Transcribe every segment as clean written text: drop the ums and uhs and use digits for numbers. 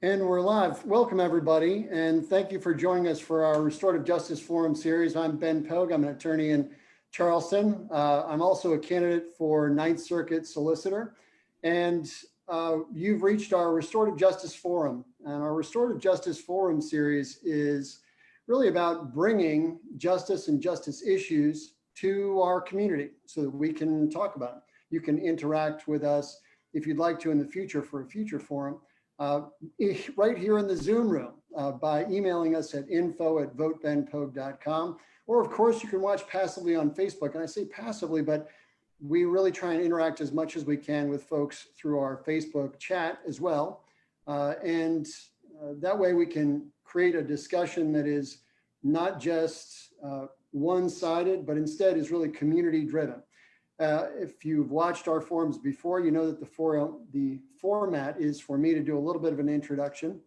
And we're live. Welcome, everybody, and thank you for joining us for our Restorative Justice Forum series. I'm Ben Pogue. I'm an attorney in Charleston. I'm also a candidate for Ninth Circuit Solicitor, and you've reached our Restorative Justice Forum. And our Restorative Justice Forum series is really about bringing justice and justice issues to our community so that we can talk about them. You can interact with us if you'd like to in the future for a future forum. Right here in the Zoom room by emailing us at info@votebenpogue.com. Or of course you can watch passively on Facebook. And I say passively, but we really try and interact as much as we can with folks through our Facebook chat as well. That way we can create a discussion that is not just one-sided, but instead is really community driven. If you've watched our forums before, you know that the format is for me to do a little bit of an introduction.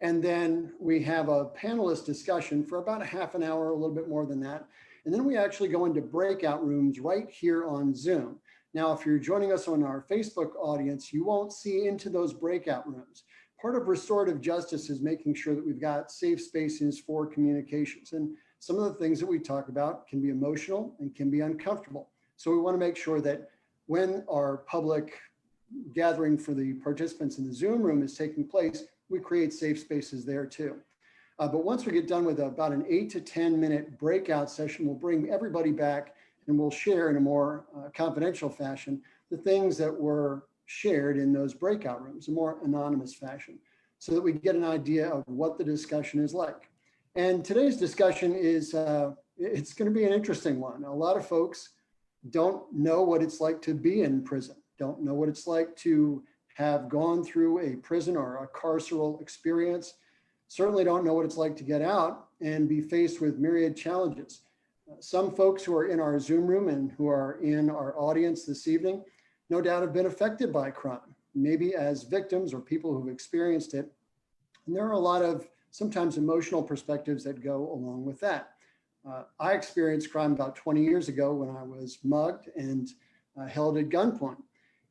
And then we have a panelist discussion for about a half an hour, a little bit more than that. And then we actually go into breakout rooms right here on Zoom. Now, if you're joining us on our Facebook audience, you won't see into those breakout rooms. Part of restorative justice is making sure that we've got safe spaces for communications. And some of the things that we talk about can be emotional and can be uncomfortable. So we want to make sure that when our public gathering for the participants in the Zoom room is taking place, we create safe spaces there too. But once we get done with about an 8 to 10 minute breakout session, we'll bring everybody back and we'll share in a more confidential fashion the things that were shared in those breakout rooms, a more anonymous fashion, so that we get an idea of what the discussion is like. And today's discussion is, it's going to be an interesting one. A lot of folks don't know what it's like to be in prison, don't know what it's like to have gone through a prison or a carceral experience, certainly don't know what it's like to get out and be faced with myriad challenges. Some folks who are in our Zoom room and who are in our audience this evening, no doubt have been affected by crime, maybe as victims or people who've experienced it. And there are a lot of sometimes emotional perspectives that go along with that. I experienced crime about 20 years ago when I was mugged and held at gunpoint.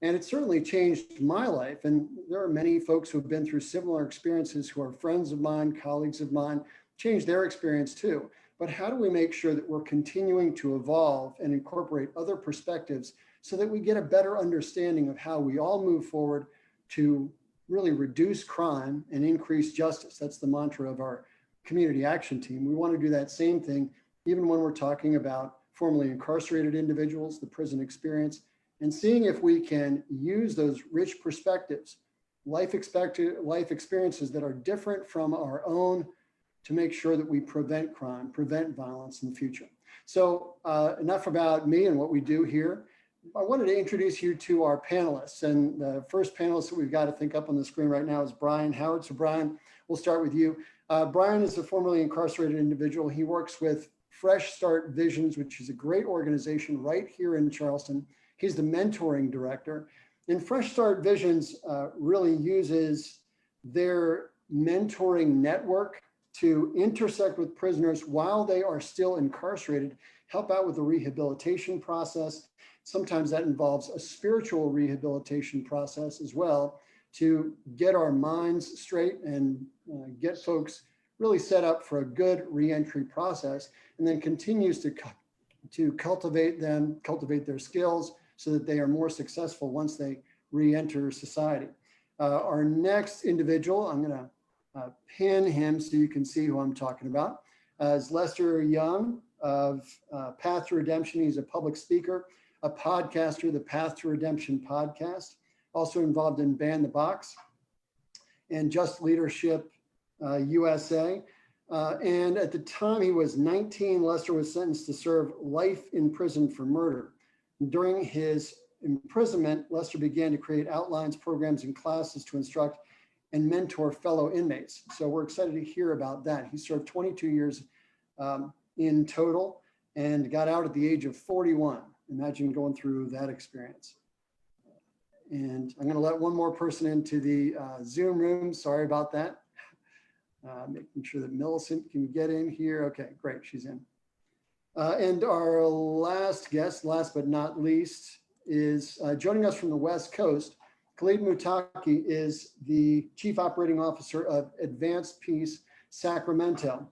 And it certainly changed my life. And there are many folks who have been through similar experiences who are friends of mine, colleagues of mine, changed their experience too. But how do we make sure that we're continuing to evolve and incorporate other perspectives so that we get a better understanding of how we all move forward to really reduce crime and increase justice? That's the mantra of our community action team. We want to do that same thing even when we're talking about formerly incarcerated individuals, the prison experience, and seeing if we can use those rich perspectives, life experiences that are different from our own, to make sure that we prevent crime, prevent violence in the future. So enough about me and what we do here. I wanted to introduce you to our panelists. And the first panelist that we've got to think up on the screen right now is Brian Howard. So Brian, we'll start with you. Brian is a formerly incarcerated individual. He works with FreshStart Visions, which is a great organization right here in Charleston. He's the mentoring director. And FreshStart Visions really uses their mentoring network to intersect with prisoners while they are still incarcerated, help out with the rehabilitation process. Sometimes that involves a spiritual rehabilitation process as well, to get our minds straight and get folks really set up for a good reentry process, and then continues to cultivate their skills so that they are more successful once they re-enter society. Our next individual, I'm going to pin him so you can see who I'm talking about, is Lester Young of Path to Redemption. He's a public speaker, a podcaster, the Path to Redemption podcast, also involved in Ban the Box and Just Leadership USA. And at the time he was 19, Lester was sentenced to serve life in prison for murder. During his imprisonment, Lester began to create outlines, programs, and classes to instruct and mentor fellow inmates. So we're excited to hear about that. He served 22 years in total and got out at the age of 41. Imagine going through that experience. And I'm going to let one more person into the Zoom room. Sorry about that. Making sure that Millicent can get in here. Okay, great, she's in. And our last guest, last but not least, is joining us from the West Coast, Khaalid Muttaqi is the Chief Operating Officer of Advanced Peace Sacramento.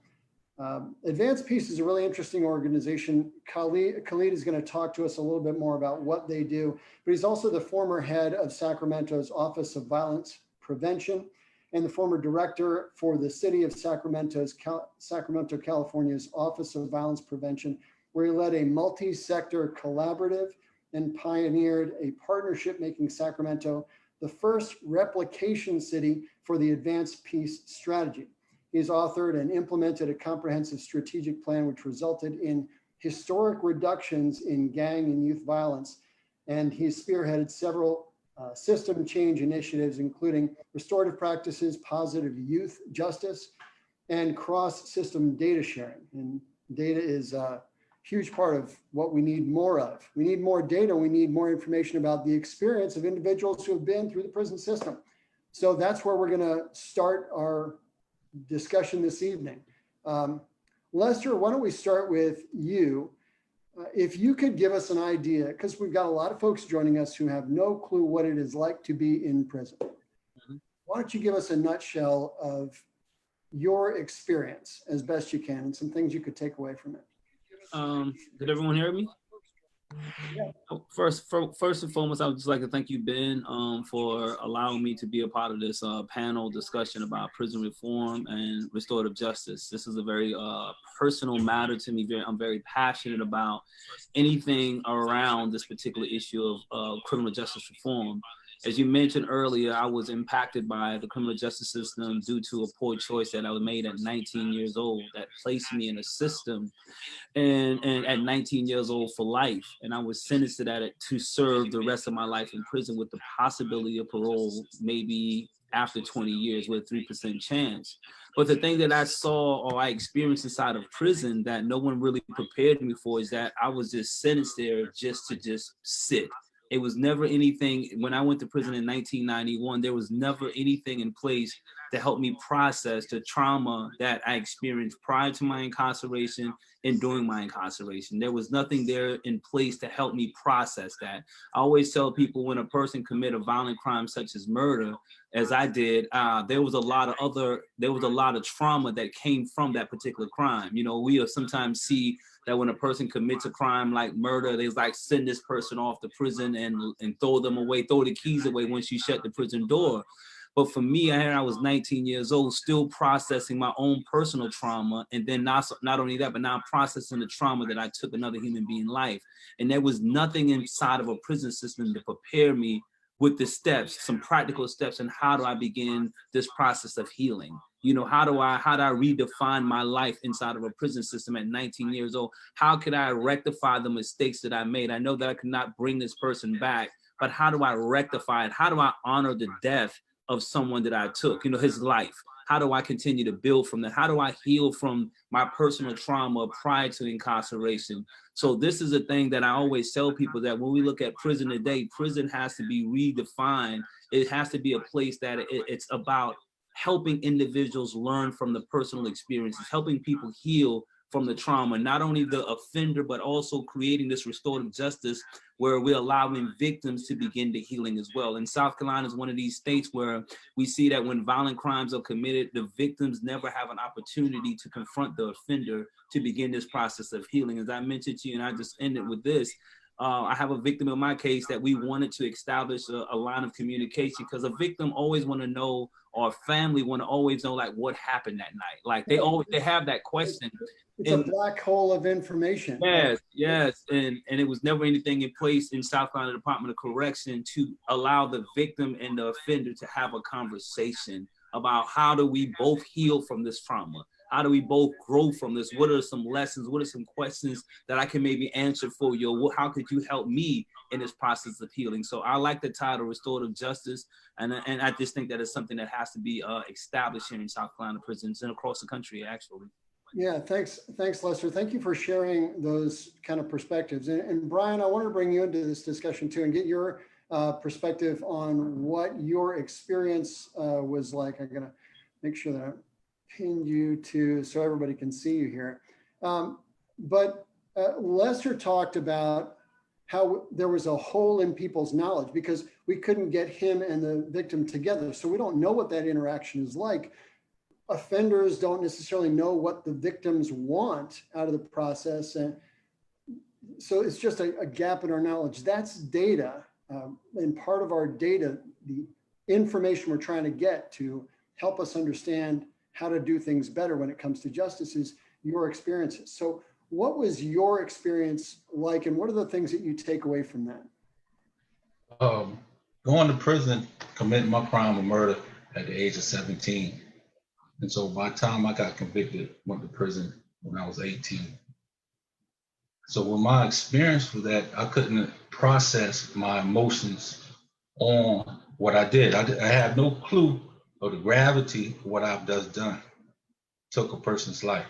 Advanced Peace is a really interesting organization. Khaalid is going to talk to us a little bit more about what they do, but he's also the former head of Sacramento's Office of Violence Prevention and the former director for the city of Sacramento's Sacramento, California's Office of Violence Prevention, where he led a multi-sector collaborative and pioneered a partnership making Sacramento the first replication city for the Advanced Peace strategy. He's authored and implemented a comprehensive strategic plan which resulted in historic reductions in gang and youth violence. And he's spearheaded several system change initiatives, including restorative practices, positive youth justice, and cross-system data sharing. And data is a huge part of what we need more of. We need more data. We need more information about the experience of individuals who have been through the prison system. So that's where we're going to start our discussion this evening. Lester, why don't we start with you? If you could give us an idea, because we've got a lot of folks joining us who have no clue what it is like to be in prison. Why don't you give us a nutshell of your experience as best you can and some things you could take away from it? Did everyone hear me? Yeah. First and foremost, I would just like to thank you, Ben, for allowing me to be a part of this panel discussion about prison reform and restorative justice. This is a very personal matter to me. I'm very passionate about anything around this particular issue of criminal justice reform. As you mentioned earlier, I was impacted by the criminal justice system due to a poor choice that I made at 19 years old that placed me in a system and at 19 years old for life. And I was sentenced to that to serve the rest of my life in prison with the possibility of parole maybe after 20 years with a 3% chance. But the thing that I saw or I experienced inside of prison that no one really prepared me for is that I was just sentenced there just to sit. It was never anything. When I went to prison in 1991, there was never anything in place to help me process the trauma that I experienced prior to my incarceration and during my incarceration. There was nothing there in place to help me process that. I always tell people when a person commit a violent crime such as murder, as I did, there was a lot of trauma that came from that particular crime. You know, we sometimes see that when a person commits a crime like murder, they like send this person off to prison and throw them away, throw the keys away once you shut the prison door. But for me, I was 19 years old, still processing my own personal trauma. And then not only that, but now processing the trauma that I took another human being's life. And there was nothing inside of a prison system to prepare me with the steps, some practical steps, and how do I begin this process of healing? You know, how do I redefine my life inside of a prison system at 19 years old? How could I rectify the mistakes that I made? I know that I could not bring this person back, but how do I rectify it? How do I honor the death of someone that I took, you know, his life? How do I continue to build from that? How do I heal from my personal trauma prior to incarceration? So this is a thing that I always tell people, that when we look at prison today, prison has to be redefined. It has to be a place that it's about helping individuals learn from the personal experiences, helping people heal from the trauma, not only the offender, but also creating this restorative justice where we're allowing victims to begin the healing as well. And South Carolina is one of these states where we see that when violent crimes are committed, the victims never have an opportunity to confront the offender to begin this process of healing. As I mentioned to you, and I just ended with this, I have a victim in my case that we wanted to establish a line of communication, because a victim always want to know, or a family want to always know, like, what happened that night. Like they have that question. It's a black hole of information. Yes. And it was never anything in place in South Carolina Department of Correction to allow the victim and the offender to have a conversation about how do we both heal from this trauma? How do we both grow from this? What are some lessons? What are some questions that I can maybe answer for you? How could you help me in this process of healing? So I like the title Restorative Justice. And I just think that it's something that has to be established here in South Carolina prisons and across the country, actually. Yeah, thanks, Lester. Thank you for sharing those kind of perspectives. And Brian, I want to bring you into this discussion too and get your perspective on what your experience was like. I'm going to make sure that I pin you to so everybody can see you here. But Lester talked about how there was a hole in people's knowledge because we couldn't get him and the victim together. So we don't know what that interaction is like. Offenders don't necessarily know what the victims want out of the process. And so it's just a gap in our knowledge. That's data. And part of our data, the information we're trying to get to help us understand how to do things better when it comes to justice is your experiences. So what was your experience like, and what are the things that you take away from that? Going to prison, committing my crime of murder at the age of 17. And so by the time I got convicted, went to prison when I was 18. So with my experience with that, I couldn't process my emotions on what I did. I had no clue of the gravity of what I've just done. Took a person's life.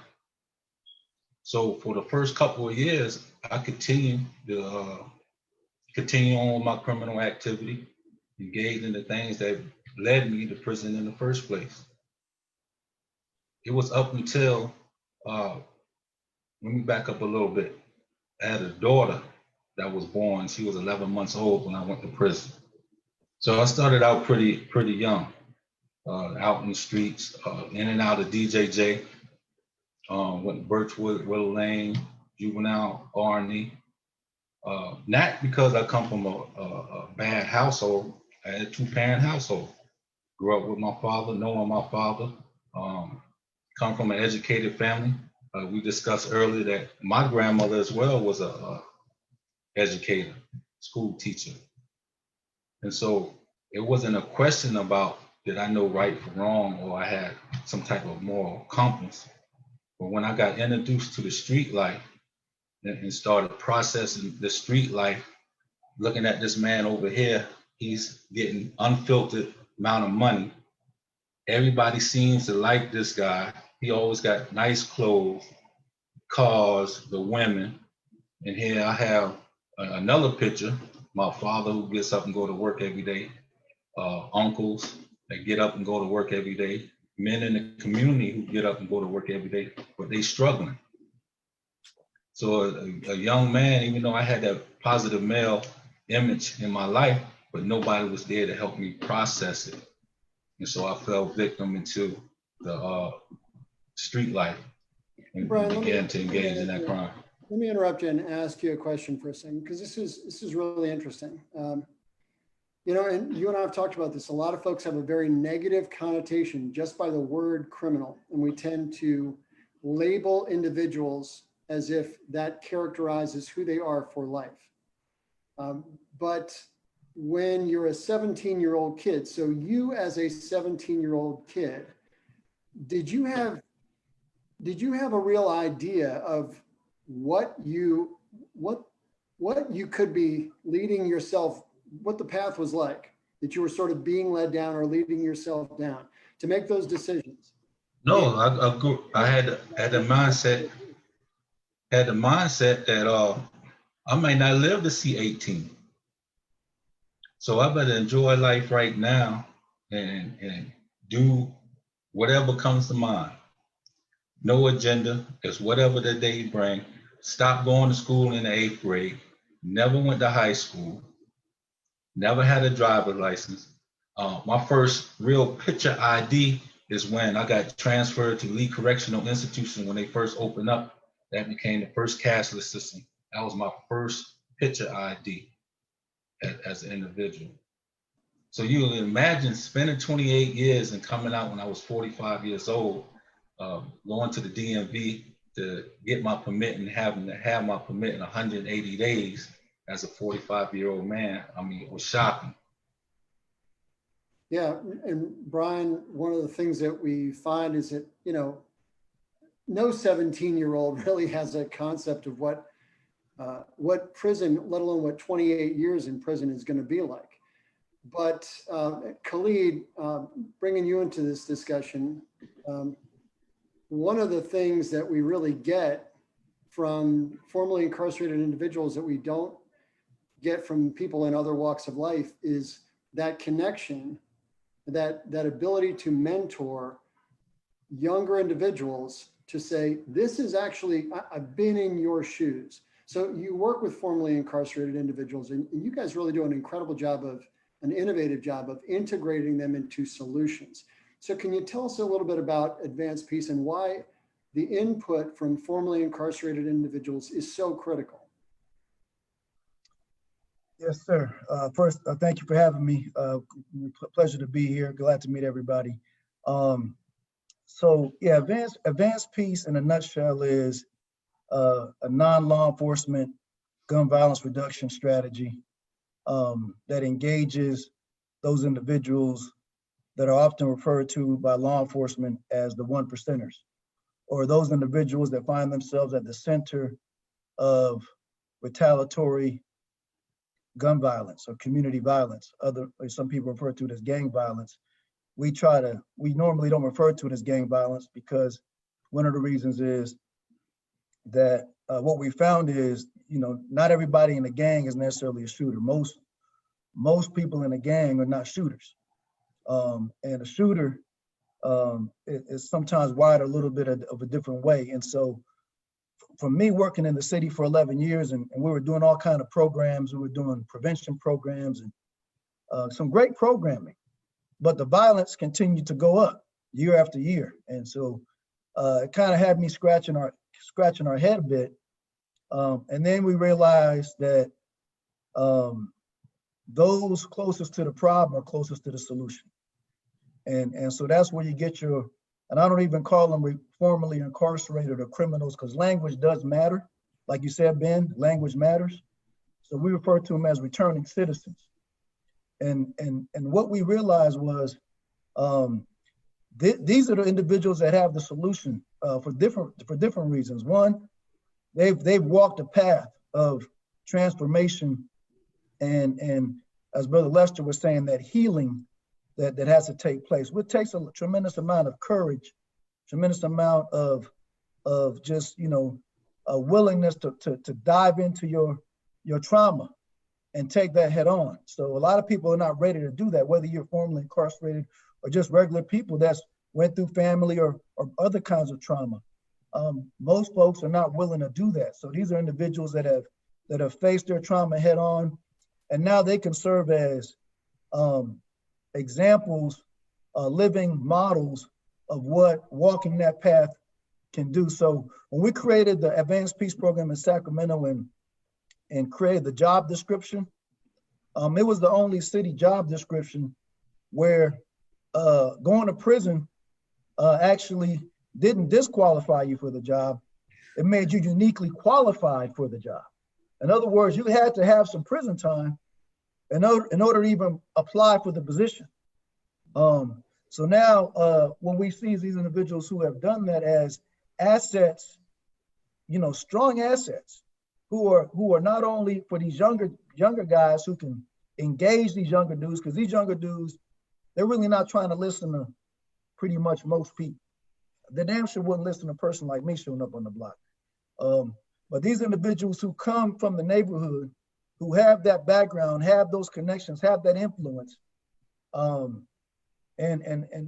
So for the first couple of years, I continued to continue on with my criminal activity, engaged in the things that led me to prison in the first place. It was up until, let me back up a little bit. I had a daughter that was born. She was 11 months old when I went to prison. So I started out pretty young, out in the streets, in and out of DJJ. Went to Birchwood, Willow Lane, juvenile, R&E. Not because I come from a bad household. I had a two-parent household. Grew up with my father, knowing my father. Come from an educated family. We discussed earlier that my grandmother as well was a educator, school teacher. And so it wasn't a question about did I know right from wrong or I had some type of moral compass. But when I got introduced to the street life and started processing the street life, looking at this man over here, he's getting unfiltered amount of money. Everybody seems to like this guy. He always got nice clothes, cars, the women. And here I have another picture, my father who gets up and go to work every day, uncles that get up and go to work every day, men in the community who get up and go to work every day, but they struggling. So a young man, even though I had that positive male image in my life, but nobody was there to help me process it. And so I fell victim into the street life and Brian, began to engage in that crime. Let me interrupt you and ask you a question for a second, because this is really interesting. You know, and you and I have talked about this. A lot of folks have a very negative connotation just by the word criminal, and we tend to label individuals as if that characterizes who they are for life. But when you're a 17-year-old kid, so you as a 17-year-old kid, did you have a real idea of what you could be leading yourself, what the path was like, that you were sort of being led down or leading yourself down to make those decisions? No, I had the mindset that I might not live to see 18. So I better enjoy life right now and do whatever comes to mind. No agenda, just whatever the day bring. Stopped going to school in the 8th grade. Never went to high school. Never had a driver's license. My first real picture ID is when I got transferred to Lee Correctional Institution when they first opened up. That became the first cashless system. That was my first picture ID as an individual. So you can imagine spending 28 years and coming out when I was 45 years old, going to the DMV to get my permit and having to have my permit in 180 days as a 45-year-old man. I mean, it was shocking. Yeah, and Brian, one of the things that we find is that, you know, no 17-year-old really has a concept of what prison, let alone what 28 years in prison is going to be like. But Khaalid, bringing you into this discussion, one of the things that we really get from formerly incarcerated individuals that we don't get from people in other walks of life is that connection, that ability to mentor younger individuals to say, this is actually, I've been in your shoes. So you work with formerly incarcerated individuals, and you guys really do an incredible job an innovative job of integrating them into solutions. So can you tell us a little bit about Advanced Peace and why the input from formerly incarcerated individuals is so critical? Yes, sir. First, thank you for having me. Pleasure to be here. Glad to meet everybody. So yeah, Advanced Peace in a nutshell is a non-law enforcement gun violence reduction strategy that engages those individuals that are often referred to by law enforcement as the 1%ers, or those individuals that find themselves at the center of retaliatory gun violence or community violence. Some people refer to it as gang violence. We normally don't refer to it as gang violence because one of the reasons is that what we found is, not everybody in the gang is necessarily a shooter. Most people in a gang are not shooters. And a shooter is sometimes wired a little bit of a different way. And so for me, working in the city for 11 years, and we were doing all kinds of programs, we were doing prevention programs and some great programming, but the violence continued to go up year after year. And so it kind of had me scratching our head a bit. And then we realized that those closest to the problem are closest to the solution. And so that's where you get and I don't even call them formerly incarcerated or criminals, because language does matter. Like you said, Ben, language matters. So we refer to them as returning citizens. And what we realized was these are the individuals that have the solution for different reasons. One, they've walked a path of transformation and as Brother Lester was saying, that healing that has to take place, which takes a tremendous amount of courage, tremendous amount of just, a willingness to dive into your trauma and take that head on. So a lot of people are not ready to do that, whether you're formerly incarcerated or just regular people that's went through family or other kinds of trauma. Most folks are not willing to do that. So these are individuals that have faced their trauma head on, and now they can serve as examples, living models of what walking that path can do. So when we created the Advanced Peace Program in Sacramento and created the job description, it was the only city job description where going to prison actually didn't disqualify you for the job. It made you uniquely qualified for the job. In other words, you had to have some prison time in order to even apply for the position. So now when we see these individuals who have done that as assets, strong assets, who are not only for these younger guys who can engage these younger dudes, because these younger dudes, they're really not trying to listen to pretty much most people. They damn sure wouldn't listen to a person like me showing up on the block. But these individuals who come from the neighborhood, who have that background, have those connections, have that influence, and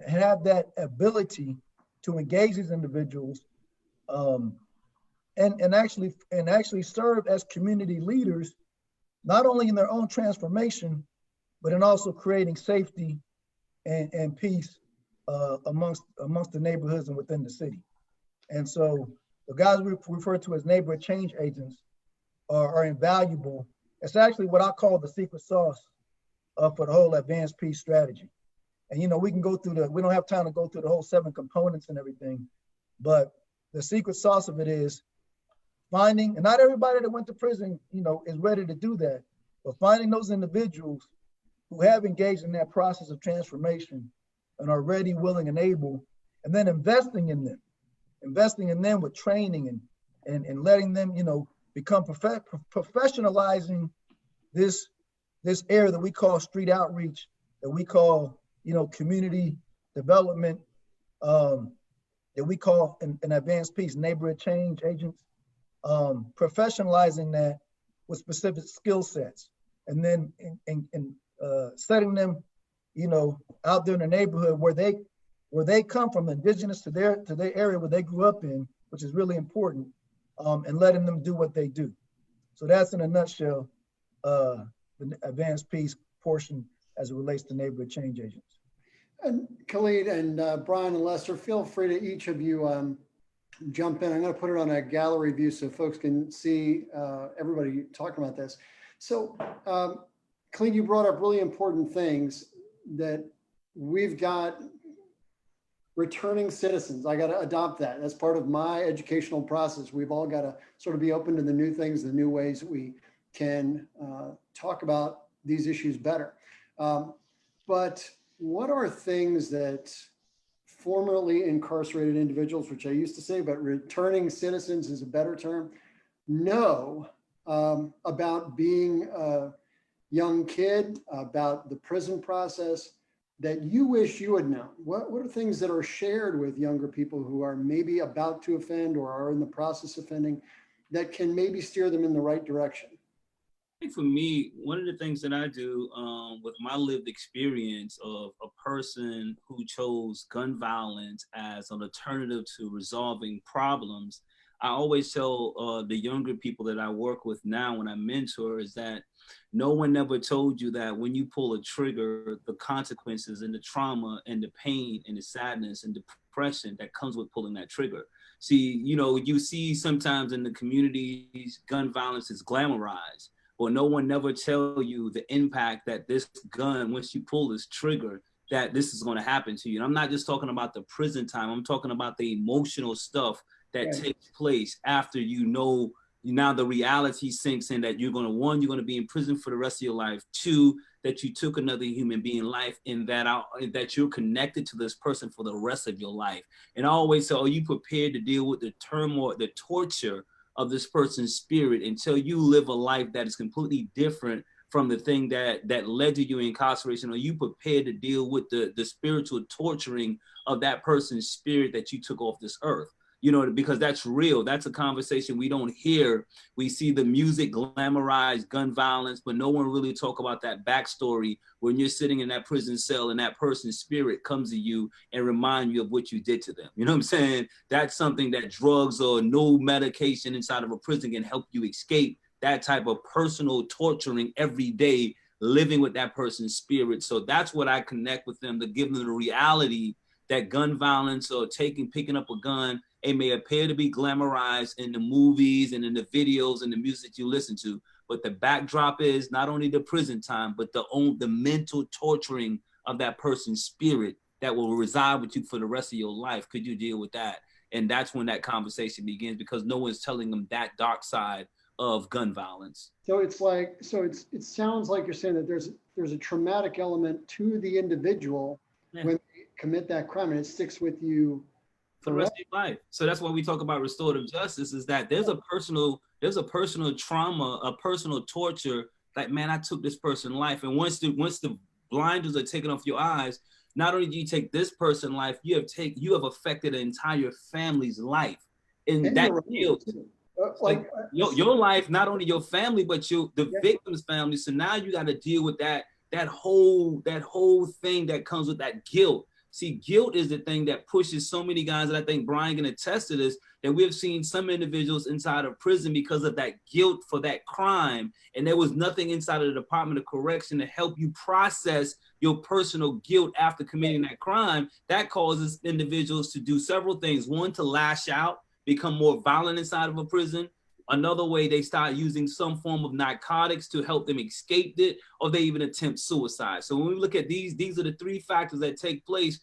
have that ability to engage these individuals, and actually serve as community leaders, not only in their own transformation, but in also creating safety and peace amongst the neighborhoods and within the city. And so the guys we refer to as neighborhood change agents are invaluable. It's actually what I call the secret sauce for the whole Advanced Peace strategy. And we can go through we don't have time to go through the whole 7 components and everything, but the secret sauce of it is finding, and not everybody that went to prison, is ready to do that, but finding those individuals who have engaged in that process of transformation and are ready, willing, and able, and then investing in them with training and letting them, become professionalizing this area that we call street outreach, that we call, community development, that we call in Advanced Peace neighborhood change agents, professionalizing that with specific skill sets, and then setting them, out there in the neighborhood where they come from, indigenous to their area where they grew up in, which is really important, and letting them do what they do. So that's in a nutshell, the advanced peace portion as it relates to neighborhood change agents. And Khaalid and Brian and Lester, feel free to each of you jump in. I'm going to put it on a gallery view so folks can see everybody talking about this. So Khaalid, you brought up really important things that we've got returning citizens. I got to adopt that. That's part of my educational process. We've all got to sort of be open to the new things, the new ways that we can talk about these issues better. But what are things that formerly incarcerated individuals, which I used to say, but returning citizens is a better term, know about being a young kid, about the prison process, that you wish you had known? What are things that are shared with younger people who are maybe about to offend or are in the process of offending that can maybe steer them in the right direction? I think for me, one of the things that I do with my lived experience of a person who chose gun violence as an alternative to resolving problems, I always tell the younger people that I work with now when I mentor is that no one ever told you that when you pull a trigger, the consequences and the trauma and the pain and the sadness and depression that comes with pulling that trigger. See, you know, you see sometimes in the communities, gun violence is glamorized, but no one never tell you the impact that this gun, once you pull this trigger, that this is going to happen to you. And I'm not just talking about the prison time. I'm talking about the emotional stuff that takes place after you know, now the reality sinks in that you're going to, one, you're going to be in prison for the rest of your life. Two, that you took another human being life and that you're connected to this person for the rest of your life. And I always say, are you prepared to deal with the turmoil, the torture of this person's spirit until you live a life that is completely different from the thing that led to your incarceration? Are you prepared to deal with the spiritual torturing of that person's spirit that you took off this earth? You know, because that's real. That's a conversation we don't hear. We see the music glamorize gun violence, but no one really talk about that backstory when you're sitting in that prison cell and that person's spirit comes to you and remind you of what you did to them. You know what I'm saying? That's something that drugs or no medication inside of a prison can help you escape. That type of personal torturing every day, living with that person's spirit. So that's what I connect with them, to give them the reality that gun violence or picking up a gun, it may appear to be glamorized in the movies and in the videos and the music you listen to, but the backdrop is not only the prison time, but the mental torturing of that person's spirit that will reside with you for the rest of your life. Could you deal with that? And that's when that conversation begins, because no one's telling them that dark side of gun violence. So it's like, it sounds like you're saying that there's a traumatic element to the individual when they commit that crime, and it sticks with you for the rest of your life. So that's why we talk about restorative justice, is that there's a personal trauma, a personal torture. Like, man, I took this person's life, and once the blinders are taken off your eyes, not only do you take this person's life, you have affected an entire family's life, and that guilt. Like your life, not only your family, but the victim's family. So now you got to deal with that whole thing that comes with that guilt. See, guilt is the thing that pushes so many guys, and I think Brian can attest to this, that we have seen some individuals inside of prison because of that guilt for that crime. And there was nothing inside of the Department of Correction to help you process your personal guilt after committing that crime. That causes individuals to do several things. One, to lash out, become more violent inside of a prison. Another way, they start using some form of narcotics to help them escape it, or they even attempt suicide. So when we look at these are the three factors that take place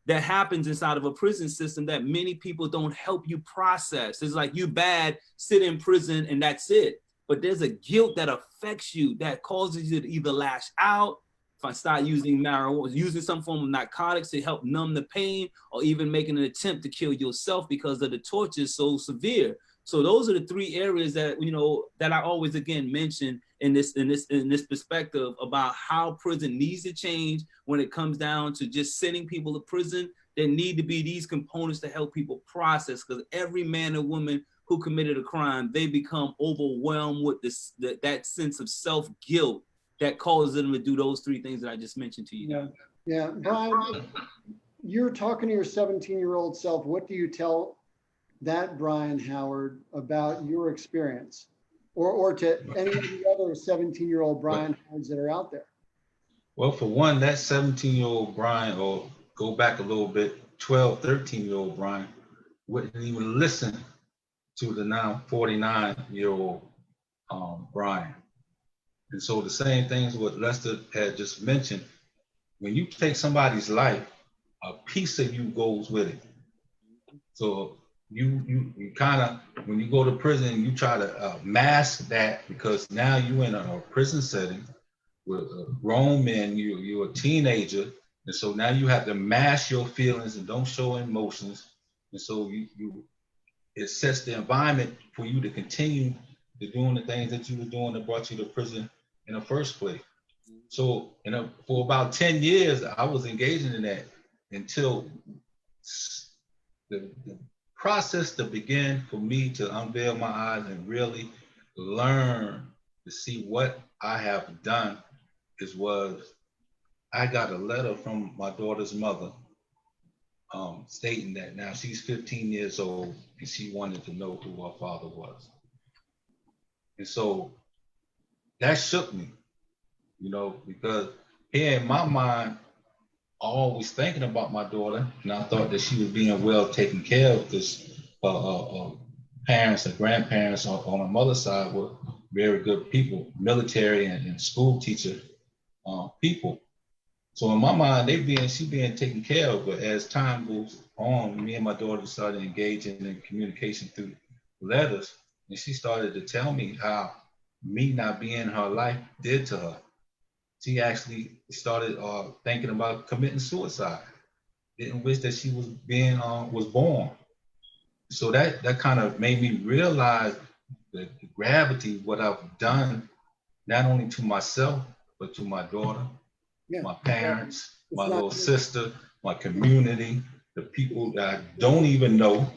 that happens inside of a prison system that many people don't help you process. It's like, you bad, sit in prison and that's it. But there's a guilt that affects you that causes you to either lash out, if I start using marijuana, using some form of narcotics to help numb the pain, or even making an attempt to kill yourself because of the torture is so severe. So those are the three areas that, you know, that I always again mention in this perspective about how prison needs to change when it comes down to just sending people to prison. There need to be these components to help people process, because every man and woman who committed a crime, they become overwhelmed with that sense of self-guilt that causes them to do those three things that I just mentioned to you. Yeah. Brian, you're talking to your 17-year-old self. What do you tell that Brian Howard about your experience? or to any of the other 17-year-old Brian Hines that are out there? Well, for one, that 17-year-old Brian, or go back a little bit, 12, 13-year-old Brian, wouldn't even listen to the now 49-year-old Brian. And so the same things what Lester had just mentioned, when you take somebody's life, a piece of you goes with it. So you kind of, when you go to prison, you try to mask that, because now you're in a prison setting with grown men, you're a teenager, and so now you have to mask your feelings and don't show emotions. And so it sets the environment for you to continue to doing the things that you were doing that brought you to prison in the first place. So for about 10 years, I was engaging in that until the process to begin for me to unveil my eyes and really learn to see what I have done was I got a letter from my daughter's mother stating that now she's 15 years old and she wanted to know who her father was. And so that shook me, because here in my mind, always thinking about my daughter, and I thought that she was being well taken care of, because parents and grandparents on my mother's side were very good people, military and school teacher people. So in my mind, she being taken care of. But as time goes on, me and my daughter started engaging in communication through letters, and she started to tell me how me not being in her life did to her. She actually started thinking about committing suicide. Didn't wish that she was born. So that kind of made me realize the gravity of what I've done, not only to myself, but to my daughter, my parents, my little sister, my community, the people that I don't even know.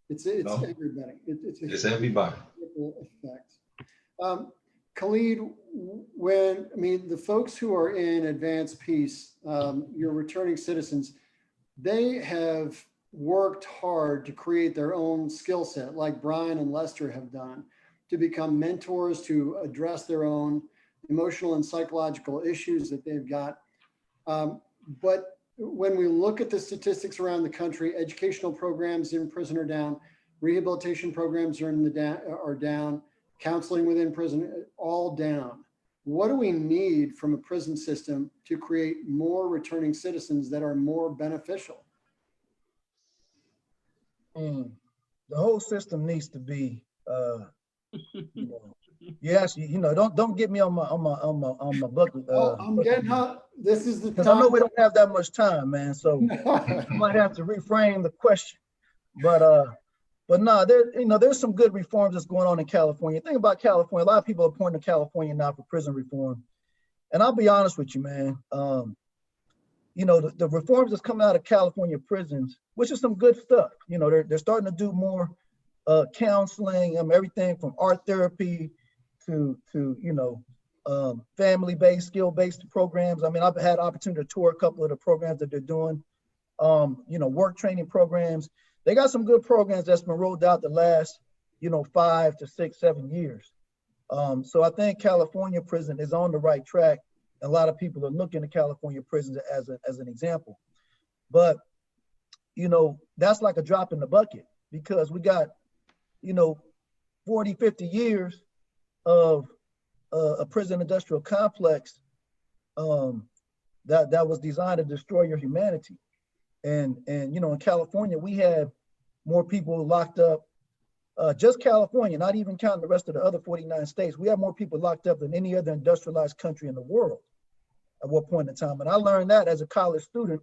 It's everybody. It's everybody. Effect. Khaalid, the folks who are in advanced peace, your returning citizens, they have worked hard to create their own skill set, like Brian and Lester have done, to become mentors, to address their own emotional and psychological issues that they've got. But when we look at the statistics around the country, educational programs in prison are down, rehabilitation programs are down, counseling within prison, all down. What do we need from a prison system to create more returning citizens that are more beneficial? The whole system needs to be, yes, don't get me on my bucket. I'm getting up. This is the time. I know we don't have that much time, man. So I might have to reframe the question. But no, there's some good reforms that's going on in California. Think about California. A lot of people are pointing to California now for prison reform. And I'll be honest with you, man. The reforms that's coming out of California prisons, which is some good stuff. They're starting to do more counseling, everything from art therapy to family-based, skill-based programs. I've had opportunity to tour a couple of the programs that they're doing. Work training programs. They got some good programs that's been rolled out the last, 5 to 6, 7 years. So I think California prison is on the right track. A lot of people are looking at California prisons as an example. But, that's like a drop in the bucket, because we got, 40, 50 years of a prison industrial complex that was designed to destroy your humanity. And in California, we have more people locked up, just California, not even counting the rest of the other 49 states. We have more people locked up than any other industrialized country in the world at one point in time. And I learned that as a college student,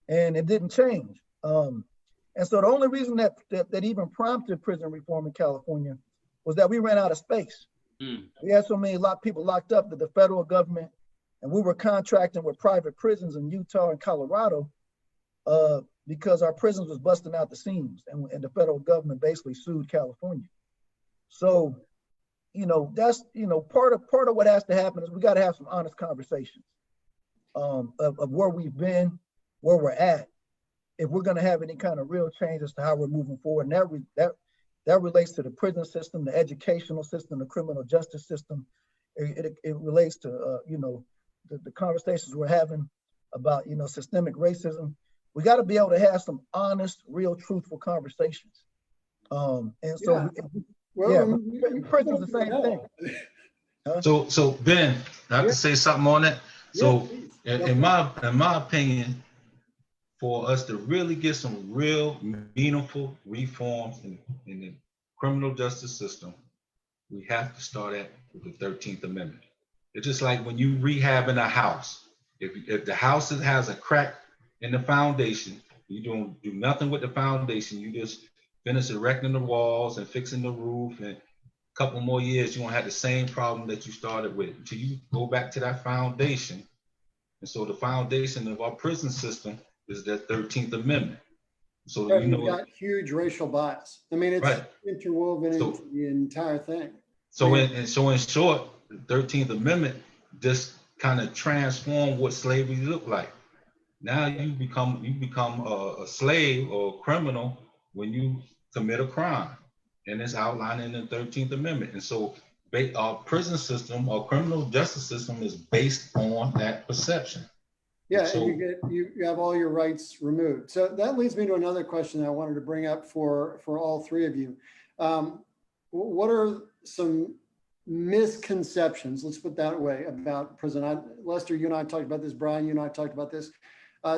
and it didn't change. And so the only reason that even prompted prison reform in California was that we ran out of space. We had so many people locked up that the federal government, and we were contracting with private prisons in Utah and Colorado, because our prisons was busting out the seams, and the federal government basically sued California. So, that's, part of what has to happen is we got to have some honest conversations of where we've been, where we're at, if we're going to have any kind of real change as to how we're moving forward. And That relates to the prison system, the educational system, the criminal justice system. It relates to, you know, the conversations we're having about, you know, systemic racism. We got to be able to have some honest, real, truthful conversations. And so, prison's the same thing. Huh? So Ben, I have to say something on that. So in my opinion, for us to really get some real meaningful reforms in the criminal justice system, we have to start at with the 13th Amendment. It's just like when you rehabbing a house. If the house has a crack in the foundation, you don't do nothing with the foundation. You just finish erecting the walls and fixing the roof, and a couple more years, you won't have the same problem that you started with until you go back to that foundation. And so the foundation of our prison system is that 13th Amendment. So right, you've got huge racial bias. I mean, it's right. interwoven into the entire thing. So in short, the 13th Amendment just kind of transformed what slavery looked like. Now you become a slave or a criminal when you commit a crime, and it's outlined in the 13th Amendment. And so our prison system, our criminal justice system, is based on that perception. Yeah, so, and you have all your rights removed. So that leads me to another question that I wanted to bring up for all three of you. What are some misconceptions, let's put that way, about prison? Lester, you and I talked about this. Brian, you and I talked about this.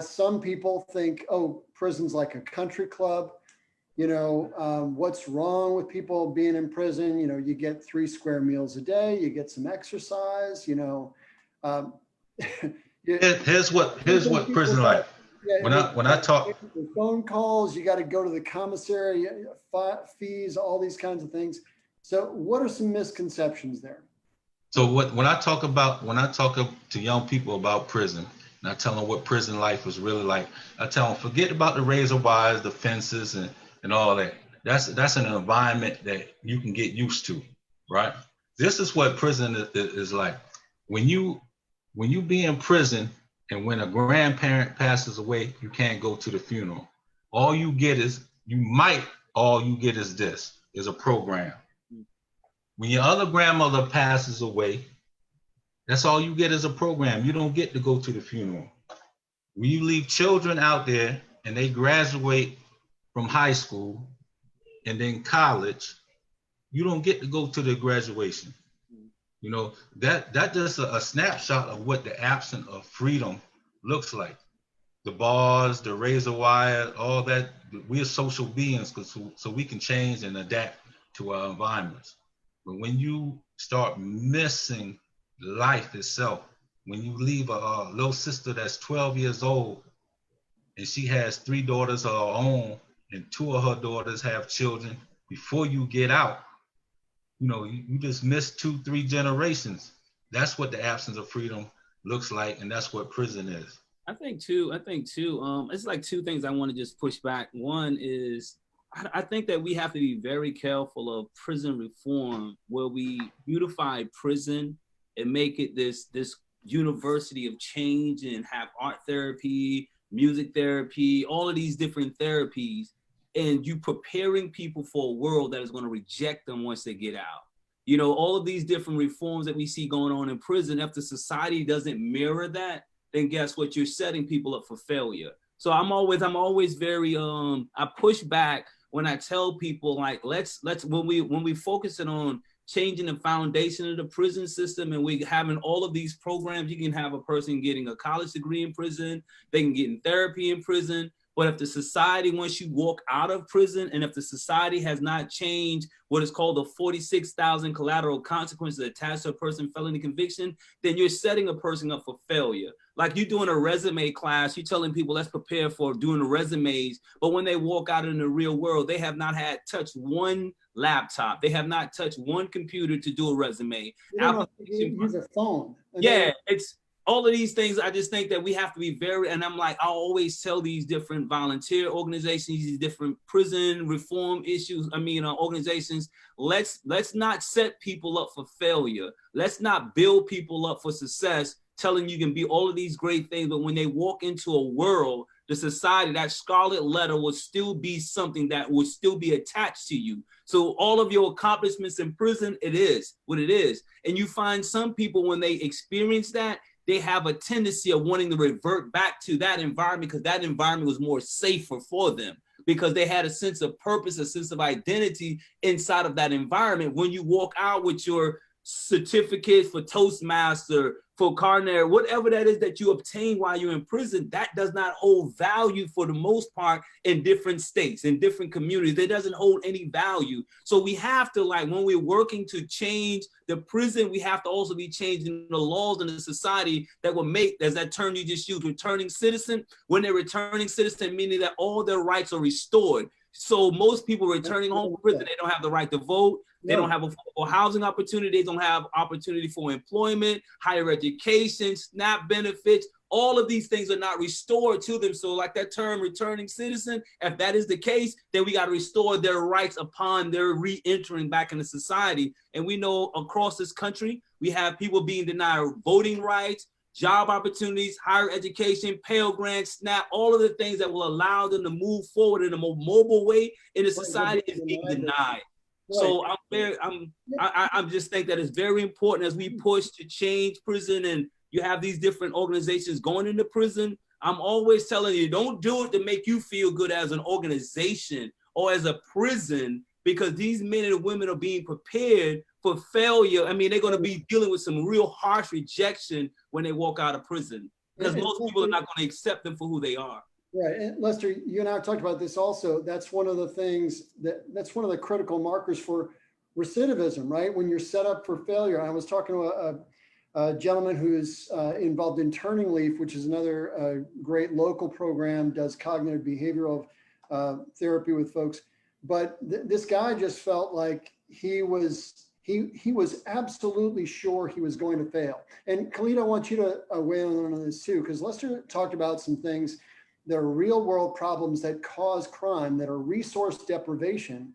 Some people think, oh, prison's like a country club. You know, what's wrong with people being in prison? You know, you get 3 square meals a day, you get some exercise, you know. Here's what prison like. Yeah, when I talk phone calls, you got to go to the commissary, fees, all these kinds of things. So what are some misconceptions there? So when I talk to young people about prison, and I tell them what prison life is really like, I tell them, forget about the razor wires, the fences, and all that. That's an environment that you can get used to, right? This is what prison is like. When you be in prison, and when a grandparent passes away, you can't go to the funeral. All you get is this, is a program. When your other grandmother passes away, that's all you get is a program. You don't get to go to the funeral. When you leave children out there and they graduate from high school and then college, you don't get to go to the graduation. You know, that just a snapshot of what the absence of freedom looks like. The bars, the razor wire, all that. We're social beings, so we can change and adapt to our environments. But when you start missing life itself, when you leave a little sister that's 12 years old and she has 3 daughters of her own and 2 of her daughters have children before you get out, you know, you just missed 2-3 generations. That's what the absence of freedom looks like, and that's what prison is. I think too, it's like 2 things I want to just push back. One is, I think that we have to be very careful of prison reform, where we beautify prison and make it this university of change and have art therapy, music therapy, all of these different therapies, and you preparing people for a world that is going to reject them once they get out. You know, all of these different reforms that we see going on in prison, if the society doesn't mirror that, then guess what? You're setting people up for failure. So I'm always very, I push back when I tell people, like, let's when we focus it on changing the foundation of the prison system, and we having all of these programs, you can have a person getting a college degree in prison, they can get in therapy in prison. But if the society, once you walk out of prison, and if the society has not changed what is called the 46,000 collateral consequences attached to a person felony conviction, then you're setting a person up for failure. Like, you're doing a resume class, you're telling people, let's prepare for doing the resumes. But when they walk out in the real world, they have not had touched one laptop. They have not touched one computer to do a resume. Use a phone. Yeah, it's all of these things. I just think that we have to be very, and I'm like, I always tell these different volunteer organizations, these different prison reform organizations, let's not set people up for failure. Let's not build people up for success, telling you can be all of these great things, but when they walk into a world the society, that scarlet letter will still be something that will still be attached to you. So all of your accomplishments in prison, it is what it is. And you find some people, when they experience that, they have a tendency of wanting to revert back to that environment because that environment was more safer for them, because they had a sense of purpose, a sense of identity inside of that environment. When you walk out with your certificate for Toastmaster, for Carner, whatever that is that you obtain while you're in prison, that does not hold value for the most part in different states, in different communities. It doesn't hold any value. So we have to, like, when we're working to change the prison, we have to also be changing the laws in the society that will make, as that term you just used, returning citizen. When they're returning citizen, meaning that all their rights are restored. So most people returning home from prison, they don't have the right to vote. They don't have affordable housing opportunity. They don't have opportunity for employment, higher education, SNAP benefits. All of these things are not restored to them. So like that term, returning citizen, if that is the case, then we got to restore their rights upon their re-entering back into society. And we know across this country, we have people being denied voting rights, job opportunities, higher education, Pell Grants, SNAP, all of the things that will allow them to move forward in a more mobile way in the society is being denied. Right. So I'm just think that it's very important as we push to change prison, and you have these different organizations going into prison. I'm always telling you, don't do it to make you feel good as an organization or as a prison, because these men and women are being prepared for failure. I mean, they're going to be dealing with some real harsh rejection when they walk out of prison, because most people are not going to accept them for who they are. Right. And Lester, you and I talked about this also. That's one of the things that's one of the critical markers for recidivism, right? When you're set up for failure. I was talking to a gentleman who's involved in Turning Leaf, which is another great local program, does cognitive behavioral therapy with folks. But this guy just felt like he was absolutely sure he was going to fail. And Khaalid, I want you to weigh in on this too, because Lester talked about some things that are real world problems that cause crime, that are resource deprivation.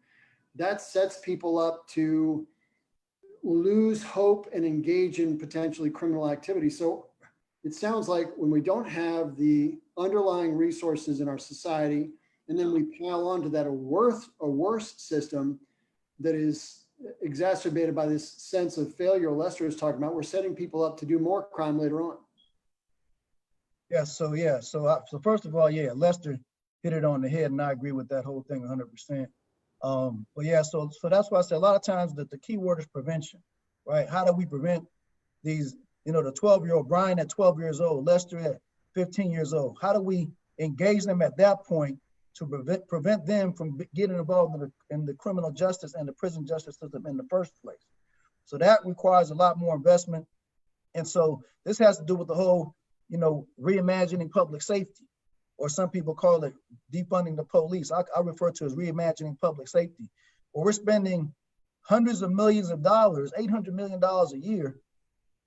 That sets people up to lose hope and engage in potentially criminal activity. So it sounds like when we don't have the underlying resources in our society, and then we pile onto that a worse system that is exacerbated by this sense of failure Lester is talking about, we're setting people up to do more crime later on. So first of all, Lester hit it on the head, and I agree with that whole thing 100%. So that's why I say a lot of times that the key word is prevention, right? How do we prevent these, the 12-year-old Brian at 12 years old, Lester at 15 years old? How do we engage them at that point to prevent them from getting involved in the criminal justice and the prison justice system in the first place? So that requires a lot more investment. And so this has to do with the whole reimagining public safety, or some people call it defunding the police. I refer to as reimagining public safety, where we're spending hundreds of millions of dollars, $800 million a year,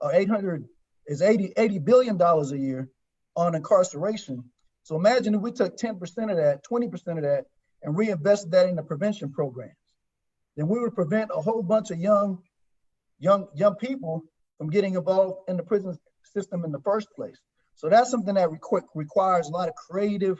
or $80 billion a year on incarceration. So imagine if we took 10% of that, 20% of that, and reinvested that in the prevention programs. Then we would prevent a whole bunch of young people from getting involved in the prison system in the first place. So that's something that requires a lot of creative,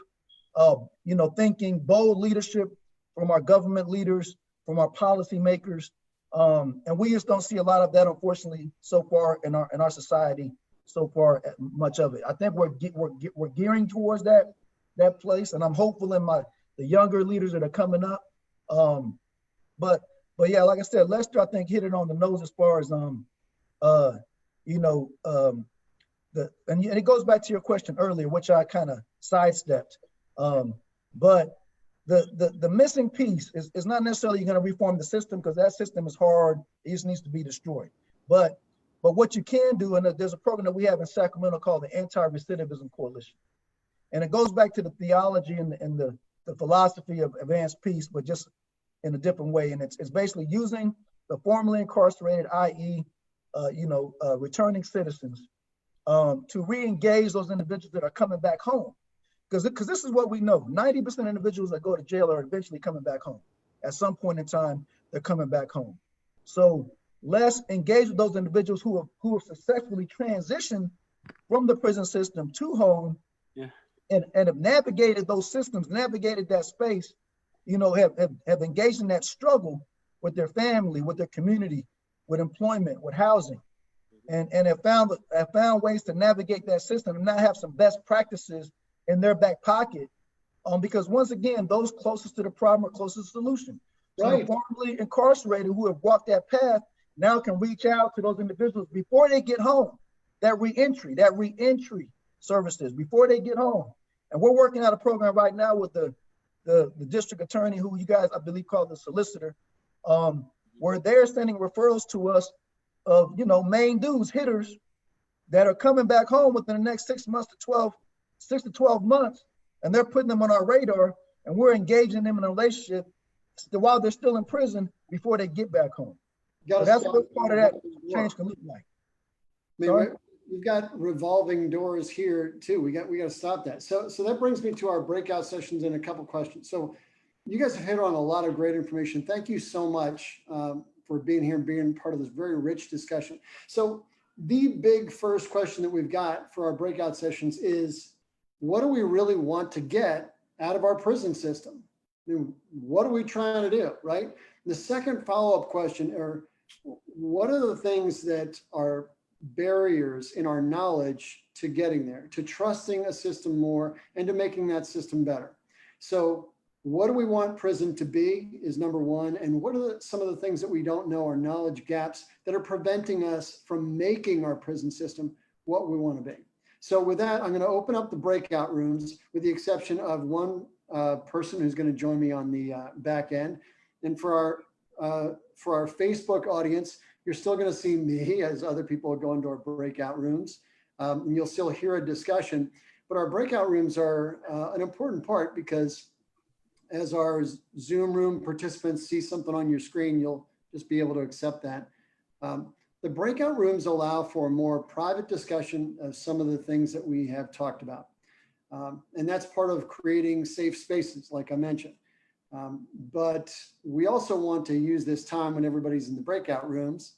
thinking, bold leadership from our government leaders, from our policymakers, and we just don't see a lot of that, unfortunately, so far in our society. So far, much of it. I think we're gearing towards that place, and I'm hopeful in the younger leaders that are coming up. But yeah, like I said, Lester, I think hit it on the nose as far as and it goes back to your question earlier, which I kind of sidestepped. But the missing piece is not necessarily you're going to reform the system, because that system is hard. It just needs to be destroyed. But what you can do, and there's a program that we have in Sacramento called the Anti-Recidivism Coalition. And it goes back to the theology and the philosophy of advanced peace, but just in a different way. And it's basically using the formerly incarcerated, i.e., returning citizens, to re-engage those individuals that are coming back home. Because this is what we know. 90% of individuals that go to jail are eventually coming back home. At some point in time, they're coming back home. So let's engage with those individuals who have successfully transitioned from the prison system to home, and have navigated those systems, navigated that space, you know, have engaged in that struggle with their family, with their community, with employment, with housing, and have found ways to navigate that system and now have some best practices in their back pocket. Because once again, those closest to the problem are closest to the solution. So Right. the formerly incarcerated who have walked that path now can reach out to those individuals before they get home. That reentry services before they get home. And we're working out a program right now with the district attorney, who you guys, I believe, call the solicitor, where they're sending referrals to us of, you know, main dudes, hitters that are coming back home within the next 6 to 12 months, and they're putting them on our radar, and we're engaging them in a relationship while they're still in prison before they get back home. So that's what part of that change can look like. I mean, we've got revolving doors here too. We got to stop that. So that brings me to our breakout sessions and a couple questions. So you guys have hit on a lot of great information. Thank you so much for being here and being part of this very rich discussion. So the big first question that we've got for our breakout sessions is, what do we really want to get out of our prison system? I mean, what are we trying to do, right? The second follow-up question are, what are the things that are barriers in our knowledge to getting there, to trusting a system more and to making that system better? So what do we want prison to be is number one. And what are some of the things that we don't know, our knowledge gaps that are preventing us from making our prison system what we want to be? So with that, I'm going to open up the breakout rooms with the exception of one person who's going to join me on the back end. And for our Facebook audience, you're still going to see me as other people go into our breakout rooms. And you'll still hear a discussion, but our breakout rooms are an important part, because as our Zoom room participants see something on your screen, you'll just be able to accept that. The breakout rooms allow for more private discussion of some of the things that we have talked about. And that's part of creating safe spaces, like I mentioned. But we also want to use this time when everybody's in the breakout rooms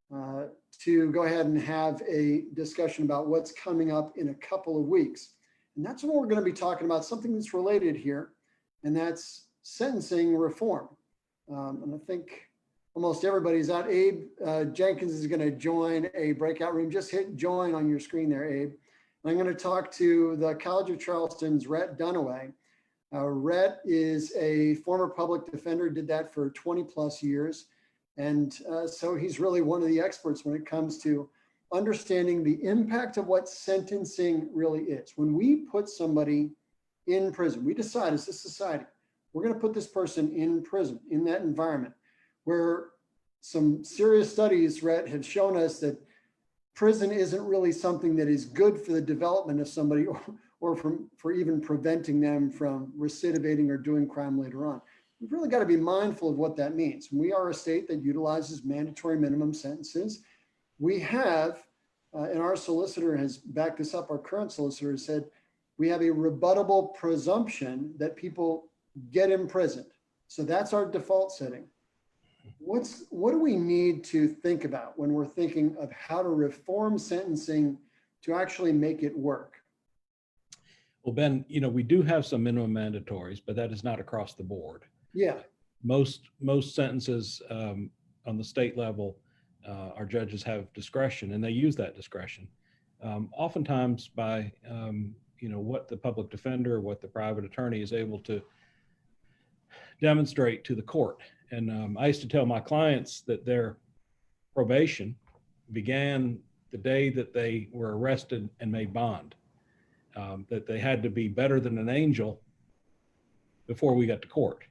to go ahead and have a discussion about what's coming up in a couple of weeks. And that's what we're going to be talking about, something that's related here, and that's sentencing reform. And I think almost everybody's out. Abe Jenkins is going to join a breakout room. Just hit join on your screen there, Abe. And I'm going to talk to the College of Charleston's Rhett Dunaway. Rhett is a former public defender, did that for 20 plus years. And so he's really one of the experts when it comes to understanding the impact of what sentencing really is. When we put somebody in prison, we decide as a society, we're going to put this person in prison, in that environment, where some serious studies, Rhett, have shown us that prison isn't really something that is good for the development of somebody or for even preventing them from recidivating or doing crime later on. We've really got to be mindful of what that means. We are a state that utilizes mandatory minimum sentences. We have, and our solicitor has backed this up, our current solicitor has said, we have a rebuttable presumption that people get imprisoned. So that's our default setting. What do we need to think about when we're thinking of how to reform sentencing to actually make it work? Well, Ben, you know, we do have some minimum mandatories, but that is not across the board. Yeah. Most sentences on the state level, our judges have discretion, and they use that discretion. Oftentimes by, you know, what the public defender, what the private attorney is able to demonstrate to the court. And I used to tell my clients that their probation began the day that they were arrested and made bond, that they had to be better than an angel before we got to court,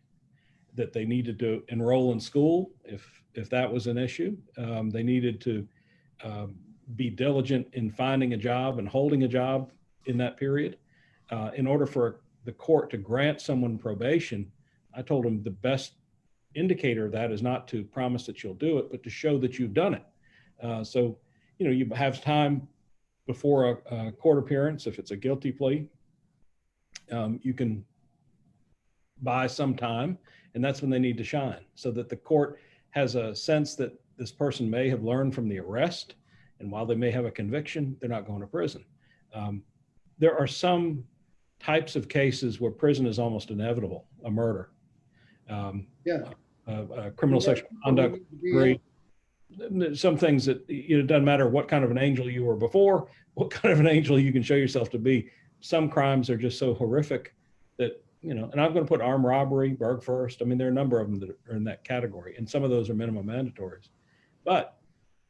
that they needed to enroll in school if that was an issue. They needed to be diligent in finding a job and holding a job in that period. In order for the court to grant someone probation, I told them the best indicator of that is not to promise that you'll do it, but to show that you've done it. So, you know, you have time before a court appearance. If it's a guilty plea, you can buy some time, and that's when they need to shine, so that the court has a sense that this person may have learned from the arrest, and while they may have a conviction, they're not going to prison. There are some types of cases where prison is almost inevitable, a murder, Yeah. criminal sexual conduct, rape, some things that, you know, it doesn't matter what kind of an angel you were before, what kind of an angel you can show yourself to be. Some crimes are just so horrific that, you know, and I'm going to put armed robbery, Berg first. I mean, there are a number of them that are in that category, and some of those are minimum mandatories. But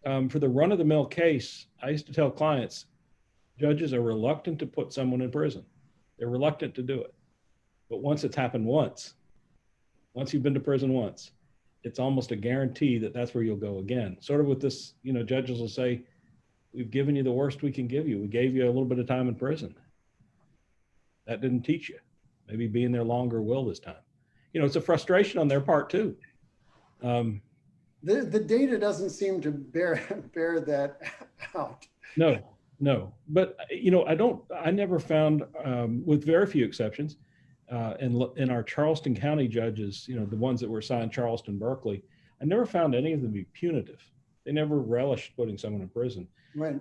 for the run-of-the-mill case, I used to tell clients, judges are reluctant to put someone in prison. They're reluctant to do it. But once it's happened once you've been to prison once, it's almost a guarantee that that's where you'll go again. Sort of with this, you know, judges will say, we've given you the worst we can give you. We gave you a little bit of time in prison. That didn't teach you. Maybe being there longer will this time. You know, it's a frustration on their part too. The data doesn't seem to bear that out. No. But, you know, I never found, with very few exceptions, in our Charleston County judges, you know, the ones that were assigned Charleston, Berkeley, I never found any of them be punitive. They never relished putting someone in prison. Right.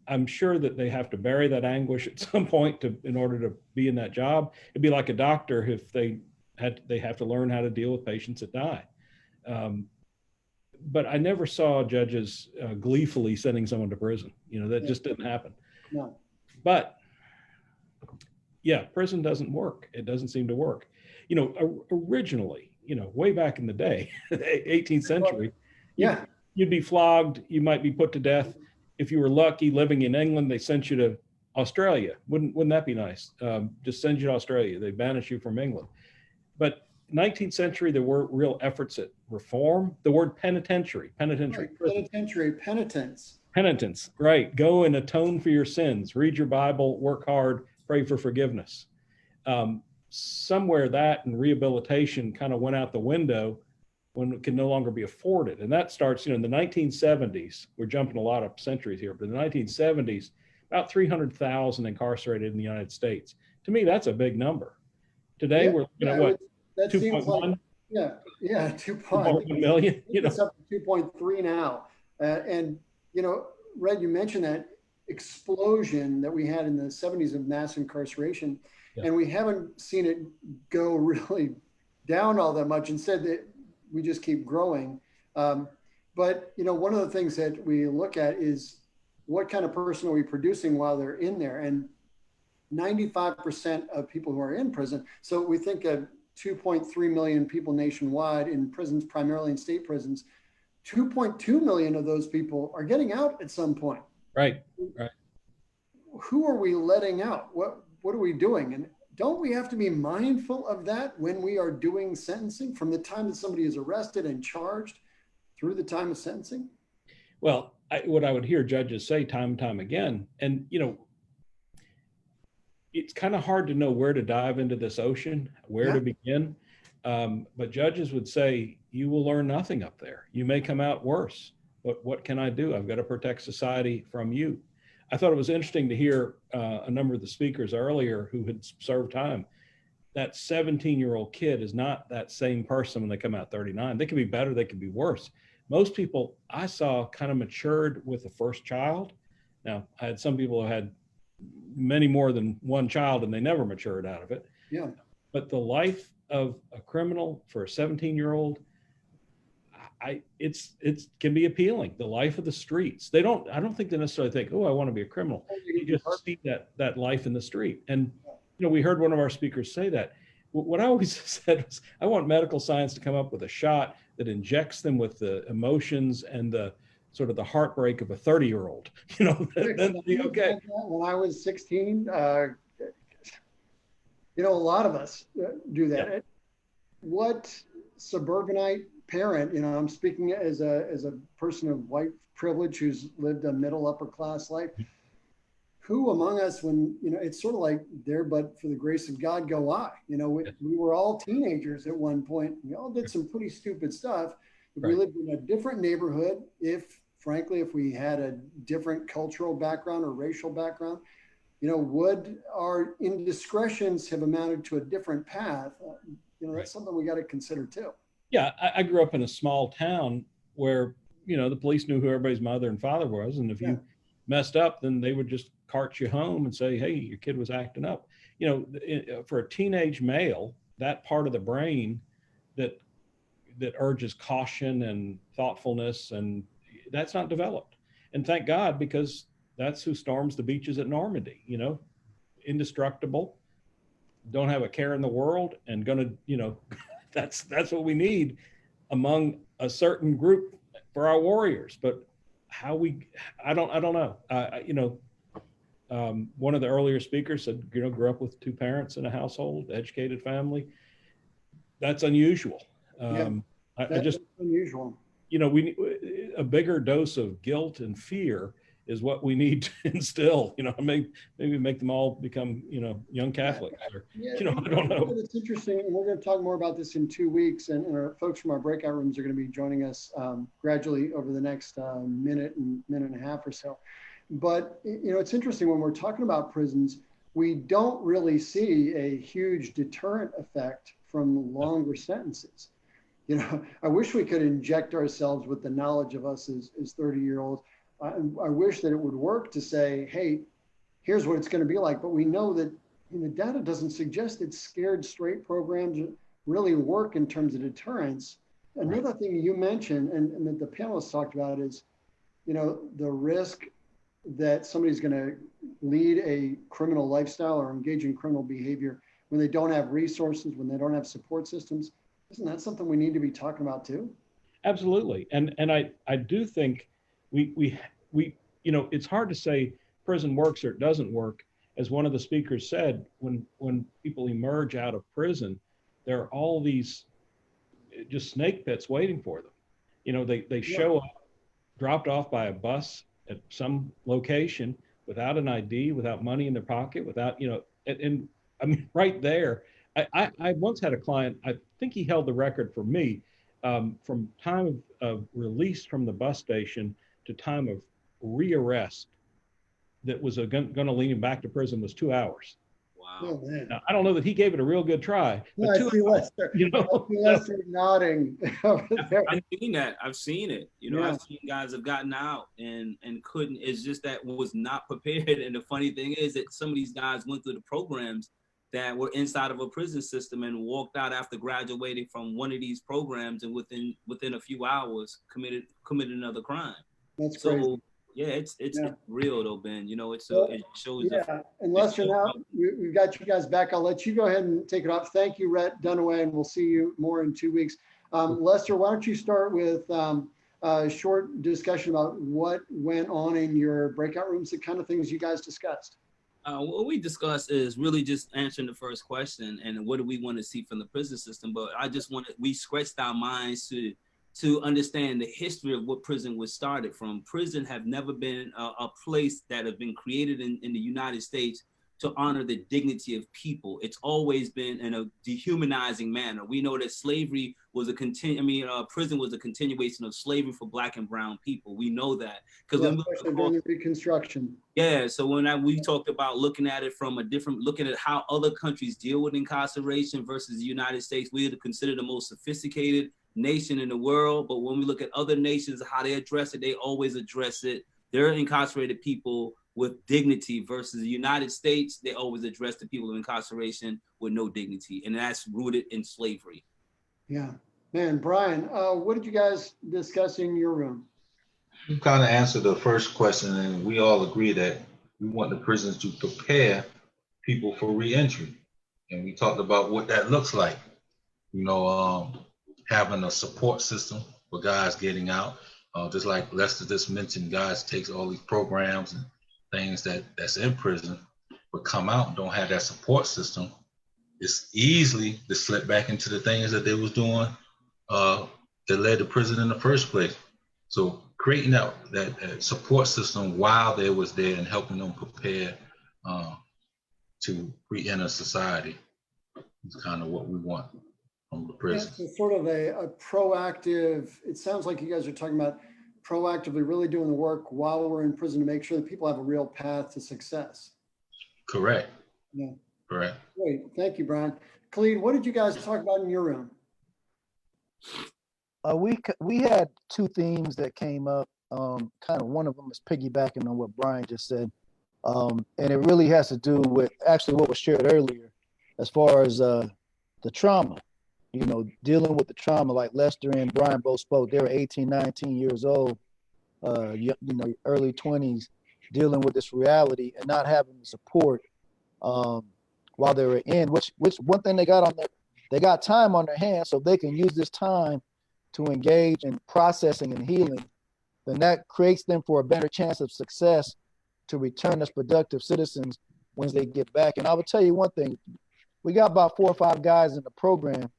I'm sure that they have to bury that anguish at some point in order to be in that job. It'd be like a doctor if they have to learn how to deal with patients that die. But I never saw judges gleefully sending someone to prison. You know, that just didn't happen. No. But yeah, prison doesn't work. It doesn't seem to work. You know, originally, you know, way back in the day, 18th century, Yeah. you'd be flogged. You might be put to death. If you were lucky living in England, they sent you to Australia. Wouldn't that be nice? Just send you to Australia. They banish you from England. But 19th century, there were real efforts at reform. The word penitentiary, Right. Penitentiary, penitence. right. Go and atone for your sins. Read your Bible, work hard, pray for forgiveness. Somewhere that and rehabilitation kind of went out the window when it can no longer be afforded. And that starts, you know, in the 1970s. We're jumping a lot of centuries here, but in the 1970s, about 300,000 incarcerated in the United States. To me, that's a big number. Today, we're looking at what? That seems like, 2.1? yeah, 2.1 million. You know, it's up to 2.3 now. And, you know, Red, you mentioned that explosion that we had in the 70s of mass incarceration, and we haven't seen it go really down all that much. Instead, we just keep growing. But, you know, one of the things that we look at is what kind of person are we producing while they're in there? And 95% of people who are in prison, so we think of 2.3 million people nationwide in prisons, primarily in state prisons, 2.2 million of those people are getting out at some point. right. Who are we letting out? What are we doing? And don't we have to be mindful of that when we are doing sentencing, from the time that somebody is arrested and charged through the time of sentencing? Well, what I would hear judges say time and time again, and, you know, it's kind of hard to know where to dive into this ocean, where to begin. But judges would say, you will learn nothing up there. You may come out worse, but what can I do? I've got to protect society from you. I thought it was interesting to hear a number of the speakers earlier who had served time. That 17-year-old kid is not that same person when they come out 39. They could be better, they could be worse. Most people I saw kind of matured with the first child. Now, I had some people who had many more than one child and they never matured out of it. Yeah. But the life of a criminal for a 17-year-old, it can be appealing. The life of the streets. I don't think they necessarily think, oh, I want to be a criminal. You just see that life in the street. And, you know, we heard one of our speakers say that. What I always said was, I want medical science to come up with a shot that injects them with the emotions and the sort of the heartbreak of a 30-year-old, you know, then be okay. When I was 16, you know, a lot of us do that. Yeah. What suburbanite parent, you know, I'm speaking as a person of white privilege who's lived a middle upper class life, who among us, when, you know, it's sort of like there, but for the grace of God, go I. You know, we were all teenagers at one point. We all did some pretty stupid stuff. If we lived in a different neighborhood, frankly, if we had a different cultural background or racial background, you know, would our indiscretions have amounted to a different path? You know, that's something we got to consider too. Yeah, I grew up in a small town where, you know, the police knew who everybody's mother and father was. And if you messed up, then they would just cart you home and say, hey, your kid was acting up. You know, for a teenage male, that part of the brain that urges caution and thoughtfulness, and that's not developed. And thank God, because that's who storms the beaches at Normandy, you know, indestructible, don't have a care in the world, and gonna, you know, that's what we need among a certain group for our warriors. But how I don't know. You know, one of the earlier speakers said, you know, grew up with two parents in a household, educated family. That's unusual. I just, unusual. You know, a bigger dose of guilt and fear is what we need to instill. You know, maybe make them all become, you know, young Catholics, or, you know, I don't know. It's interesting, and we're going to talk more about this in 2 weeks, and our folks from our breakout rooms are going to be joining us gradually over the next minute and a half or so. But, you know, it's interesting when we're talking about prisons, we don't really see a huge deterrent effect from longer sentences. You know, I wish we could inject ourselves with the knowledge of us as 30-year-olds. I wish that it would work to say, hey, here's what it's going to be like. But we know that the data doesn't suggest that scared straight programs really work in terms of deterrence. Another thing you mentioned, and that the panelists talked about, is, you know, the risk that somebody's going to lead a criminal lifestyle or engage in criminal behavior when they don't have resources, when they don't have support systems. Isn't that something we need to be talking about too? Absolutely. And I do think we you know, it's hard to say prison works or it doesn't work. As one of the speakers said, when people emerge out of prison, there are all these just snake pits waiting for them. You know, they show up, dropped off by a bus at some location without an ID, without money in their pocket, without, you know, and I mean, right there, I once had a client, I think he held the record for me, from time of release from the bus station to time of rearrest that was going to lead him back to prison was 2 hours. Wow. Oh, man. Now, I don't know that he gave it a real good try, but I see Lester, you know, I see Lester nodding over there. I've seen that. I've seen it. You know, Yeah. I've seen guys have gotten out and couldn't. It's just that was not prepared. And the funny thing is that some of these guys went through the programs that were inside of a prison system and walked out after graduating from one of these programs, and within a few hours committed another crime. That's crazy. Yeah, it's real though, Ben. You know, it shows. Yeah, and Lester, now we've got you guys back. I'll let you go ahead and take it off. Thank you, Rhett Dunaway, and we'll see you more in 2 weeks. Lester, why don't you start with a short discussion about what went on in your breakout rooms, the kind of things you guys discussed? What we discussed is really just answering the first question, and what do we want to see from the prison system. But we scratched our minds to understand the history of what prison was started from. Prison have never been a place that have been created in the United States to honor the dignity of people. It's always been in a dehumanizing manner. We know that slavery was prison was a continuation of slavery for Black and brown people. We know that because during the Reconstruction. Yeah, so we talked about looking at it from looking at how other countries deal with incarceration versus the United States. We are considered the most sophisticated nation in the world, but when we look at other nations, how they address it, they always address it. They're incarcerated people with dignity versus the United States. They always address the people of incarceration with no dignity, and that's rooted in slavery. Yeah, man, Brian, what did you guys discuss in your room? You kind of answered the first question, and we all agree that we want the prisons to prepare people for reentry, and we talked about what that looks like. You know, having a support system for guys getting out, just like Lester just mentioned, guys takes all these programs and things that's in prison, but come out and don't have that support system. It's easily to slip back into the things that they was doing that led to prison in the first place. So creating that support system while they was there and helping them prepare to re-enter society is kind of what we want from the prison. Yeah, so sort of a proactive, it sounds like you guys are talking about proactively really doing the work while we're in prison to make sure that people have a real path to success. Correct. Yeah. Correct. Great. Thank you, Brian. Khaalid, what did you guys talk about in your room? We had two themes that came up. Kind of one of them is piggybacking on what Brian just said. And it really has to do with actually what was shared earlier, as far as the trauma, dealing with the trauma, like Lester and Brian both spoke. They were 18, 19 years old, early 20s, dealing with this reality and not having the support while they were in, which one thing they got time on their hands, so they can use this time to engage in processing and healing, then that creates them for a better chance of success to return as productive citizens once they get back. And I will tell you one thing, we got about 4 or 5 guys in the program,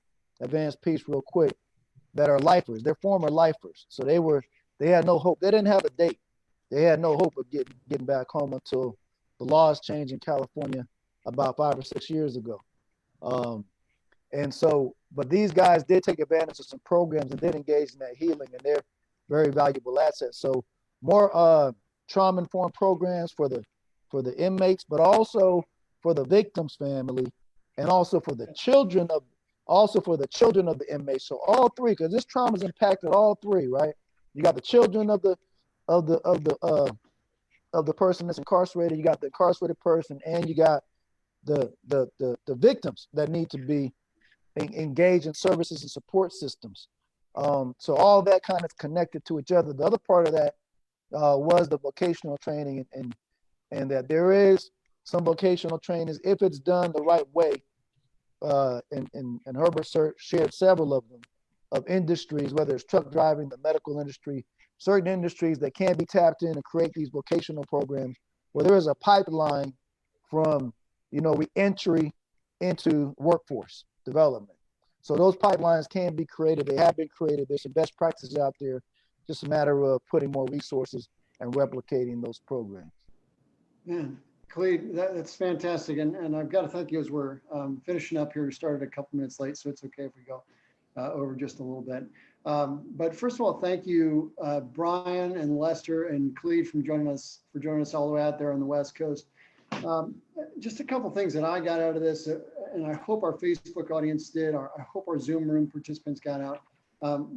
Advanced Peace real quick, that are lifers. They're former lifers. So they had no hope. They didn't have a date. They had no hope of getting back home until the laws changed in California about 5 or 6 years ago. But these guys did take advantage of some programs and did engage in that healing, and they're very valuable assets. So more trauma-informed programs for the inmates, but also for the victim's family, and also for the children of the inmates. So all three, because this trauma's impacted all three, right? You got the children of the person that's incarcerated, you got the incarcerated person, and you got the victims that need to be engaged in services and support systems. So all that kind of connected to each other. The other part of that was the vocational training, and that there is some vocational trainings if it's done the right way. And Herbert shared several of them, of industries, whether it's truck driving, the medical industry, certain industries that can be tapped in and create these vocational programs where there is a pipeline from, re-entry into workforce development. So those pipelines can be created. They have been created. There's some best practices out there. Just a matter of putting more resources and replicating those programs. Man, Khaalid, that's fantastic. And I've got to thank you as we're finishing up here. We started a couple minutes late, so it's okay if we go over just a little bit. But first of all, thank you, Brian and Lester and Khaalid for joining us all the way out there on the West Coast. Just a couple things that I got out of this, and I hope our Facebook audience did, I hope our Zoom room participants got out.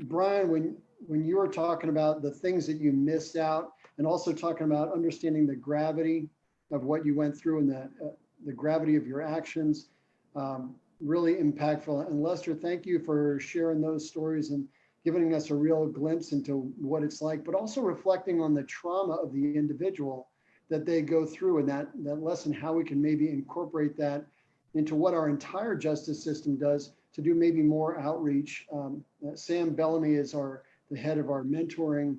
Brian, when you were talking about the things that you missed out, and also talking about understanding the gravity of what you went through and the gravity of your actions, really impactful. And Lester, thank you for sharing those stories and giving us a real glimpse into what it's like, but also reflecting on the trauma of the individual that they go through, and that lesson, how we can maybe incorporate that into what our entire justice system does to do maybe more outreach. Sam Bellamy is the head of our mentoring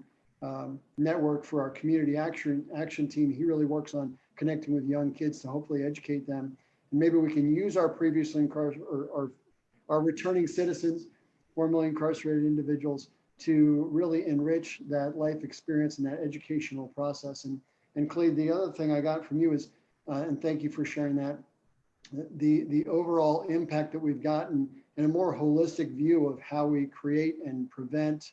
network for our community action team. He really works on connecting with young kids to hopefully educate them. And maybe we can use our previously incarcerated or our returning citizens, formerly incarcerated individuals, to really enrich that life experience and that educational process. And Khaalid, the other thing I got from you is, and thank you for sharing that, the overall impact that we've gotten and a more holistic view of how we create and prevent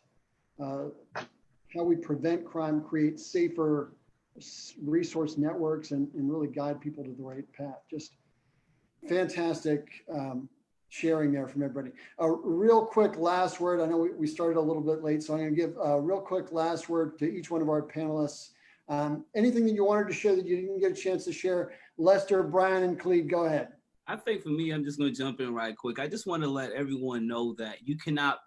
crime, create safer resource networks, and really guide people to the right path. Just fantastic sharing there from everybody. A real quick last word. I know we started a little bit late, so I'm going to give a real quick last word to each one of our panelists. Anything that you wanted to share that you didn't get a chance to share? Lester, Brian, and Khaalid, go ahead. I think for me, I'm just going to jump in right quick. I just want to let everyone know that you cannot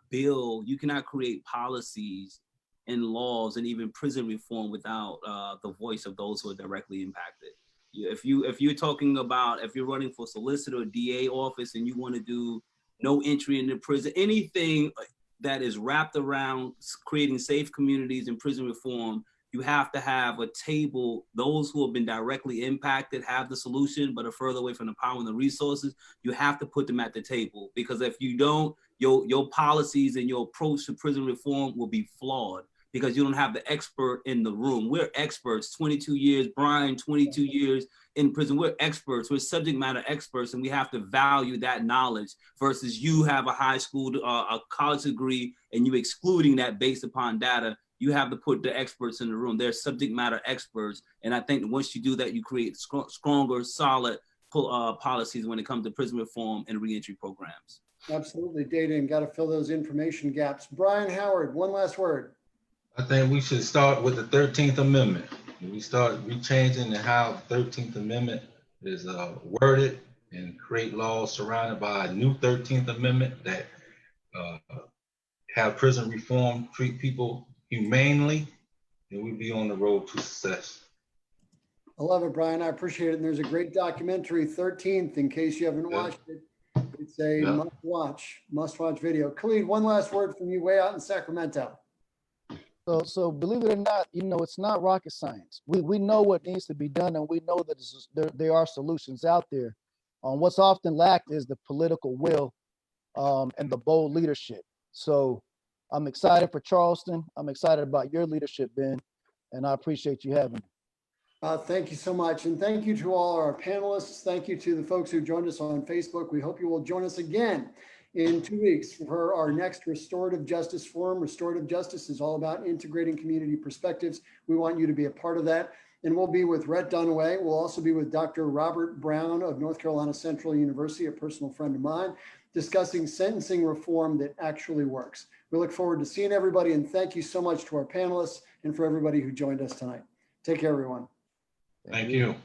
create policies and laws and even prison reform without the voice of those who are directly impacted. If you're running for solicitor or DA office and you want to do no entry into prison, anything that is wrapped around creating safe communities and prison reform, you have to have a table. Those who have been directly impacted have the solution, but are further away from the power and the resources. You have to put them at the table, because if you don't, your policies and your approach to prison reform will be flawed, because you don't have the expert in the room. We're experts, 22 years, Brian, 22 years in prison. We're experts, we're subject matter experts, and we have to value that knowledge versus you have a high school, a college degree, and you excluding that based upon data. You have to put the experts in the room. They're subject matter experts. And I think that once you do that, you create stronger, solid policies when it comes to prison reform and reentry programs. Absolutely, data, and got to fill those information gaps. Brian Howard, one last word. I think we should start with the 13th Amendment. we start rechanging how the 13th Amendment is worded and create laws surrounded by a new 13th Amendment that have prison reform, treat people humanely, and we'll be on the road to success. I love it, Brian. I appreciate it. And there's a great documentary, 13th, in case you haven't watched it. It's a must watch video. Khaalid, one last word from you way out in Sacramento. So believe it or not, it's not rocket science. We know what needs to be done, and we know that there are solutions out there. What's often lacked is the political will and the bold leadership. So I'm excited for Charleston. I'm excited about your leadership, Ben, and I appreciate you having me. Thank you so much. And thank you to all our panelists. Thank you to the folks who joined us on Facebook. We hope you will join us again in 2 weeks for our next Restorative Justice Forum. Restorative Justice is all about integrating community perspectives. We want you to be a part of that. And we'll be with Rhett Dunaway. We'll also be with Dr. Robert Brown of North Carolina Central University, a personal friend of mine, discussing sentencing reform that actually works. We look forward to seeing everybody, and thank you so much to our panelists and for everybody who joined us tonight. Take care, everyone. Thank you.